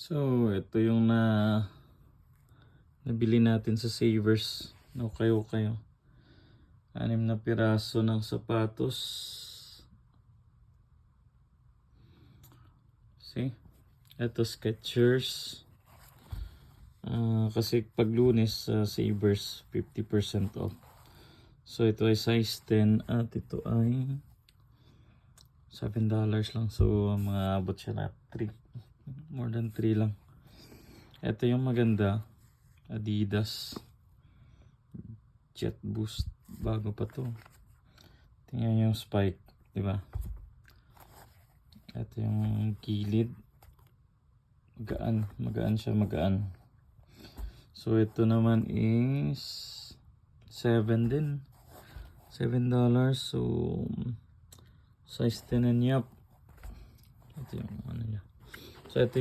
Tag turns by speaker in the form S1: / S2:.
S1: So, ito yung nabili natin sa Savers. Okay. 6 na piraso ng sapatos. See? Ito Skechers. Kasi pag Lunes sa Savers 50% off. So ito ay size 10 at ito ay $7 lang. So mga abot siya na 3. More than 3 lang. Ito yung maganda. Adidas Jet Boost. Bago pa to. Tingnan yung spike, di ba? Ito yung gilid. Magaan siya. So ito naman is 7 din. $7. So size 10 and up. Ito yung ano niya. So ito